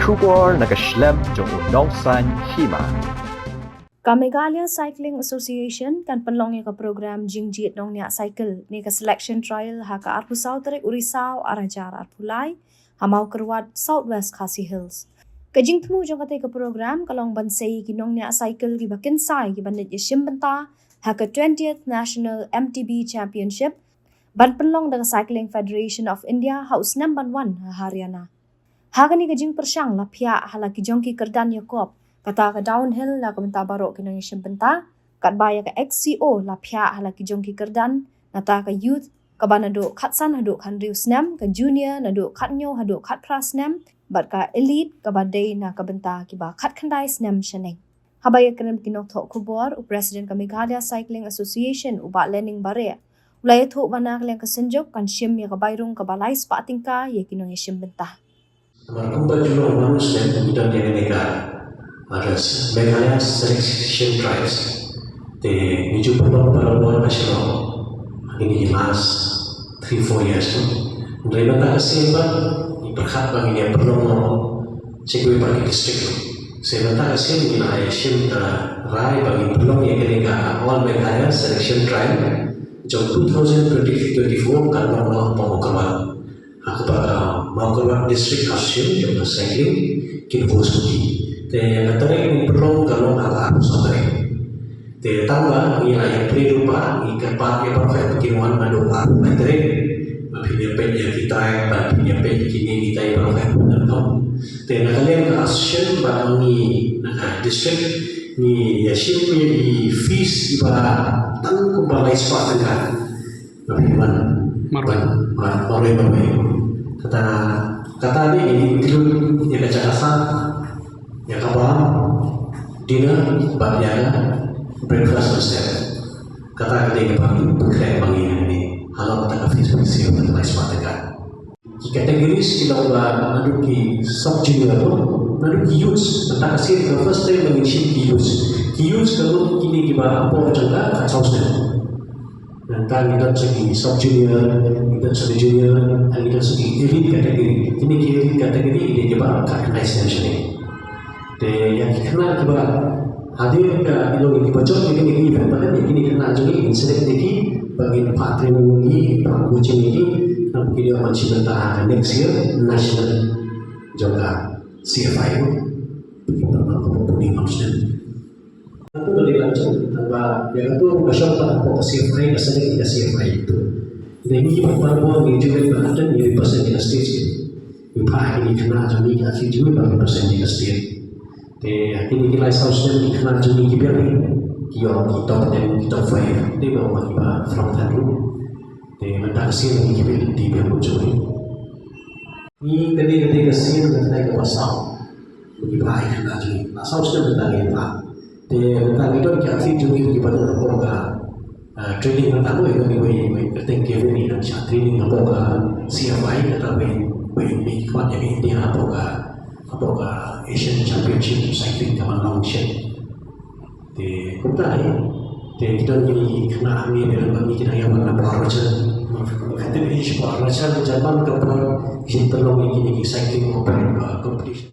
Kubor nakaslem jong Nausan Hima. Meghalaya Cycling Association kan penlong ka program jingjit nong nya cycle ni ka selection trial ha ka arpusau tarik Urisau arajar arpulai hamau kerwat Southwest Khasi Hills. Kajing temu jong kate ka program kalong bansai kinong nya cycle ki bakin sai ki banit yeshim benta ha ka 20th National MTB Championship ban penlong da Cycling Federation of India haus number 1 Haryana. Hagani kajing persyang la pia hala ki jong ki kerdan yakop kata ka downhill la ka benta barok kinong yeshim benta kat baya ka XCO la pia hala ki jong ki kerdan nata ka youth ka banado khatsan hado khandriu snam ka junior nado khatnyo hado khat prasnam bat ka elite ka badai na ka benta ki ba khat khandai snam shaneng habaya kanam kinok thok khubor u president ka Meghalaya Cycling Association u ba lening bare ulay thok banak leng ka sanjok kan shim ya ka bayrong ka balai spa tingka ye kinong yeshim benta Markumpa juga manusia kemudian di negara ada Meghalaya selection trials di menuju perlombaan nasional ini last 3-4 years dari mata kesimpan berhak bagi dia perlombaan sekui bagi distrik sebentar kesim ini ayah sim rai bagi perlombaan yang negara all Meghalaya selection trial jauh 2024 kan perlombaan pemukul aku pada mau keluar distrik Kasim juga cycling kita host pergi. Tapi katanya ini perlu kalau agak harus sampai. Tapi tambah ini ayat perirupa ini keempat yang perfect kinuan ada baru. Tapi bapaknya pengen kita, bapaknya pengen kini kita yang perfect benar tak? Tapi kalian ke Kasim bagi distrik ni Yasim ni fees ibarat tang kembali sepat dengan bagaimana? Marwai. Kata ini tidur yang baca kasar, yang kabar, dinner, bagian, breakfast besar. Kata ketika pagi, berkait pagi ini, halau kata Facebook siapa yang lain sepatutnya. Kategori kita udah aduki sub junior tu, aduki youth. Tentang kasih first time mengisi youth. Youth kalau kini kita apa juga kacau sekali. Tentang kita segi sub junior, kita segi junior, dan kita segi elite kategori. Ini elite kategori ini kita akan nasional ini. Dan yang kita kita hadir ke Indonesia bocor ini event pada ini kena jadi insiden ini bagi patron ini, pengujian ini, dan kita masih bertahan next year national juga CFI itu kita mampu maksudnya. Itu dari langsung tanpa yang itu masyarakat apa CFI kesannya kita CFI itu. Jadi ini perempuan ini juga berada di persen di stage. Impah ini kena jadi kasih juga bagi persen di stage. Jadi ini kita seharusnya kena jadi kita kita dan kita five. Dia bawa kita from that room. Jadi mendak sih lagi kita di biar muncul. Ini ketika sih kita ke pasal. Bagi baik kena jadi. Seharusnya bertanya pak. Tentang itu kita juga kita berapa training tentang itu ini ketika ini dan training apa CFI atau ini kuatnya India apa Asian Championship cycling kawan langsung. Di kota ini, kita ini kena ini dalam kita yang mana perarajan, kita ini perarajan zaman kapan kita perlu ini cycling competition.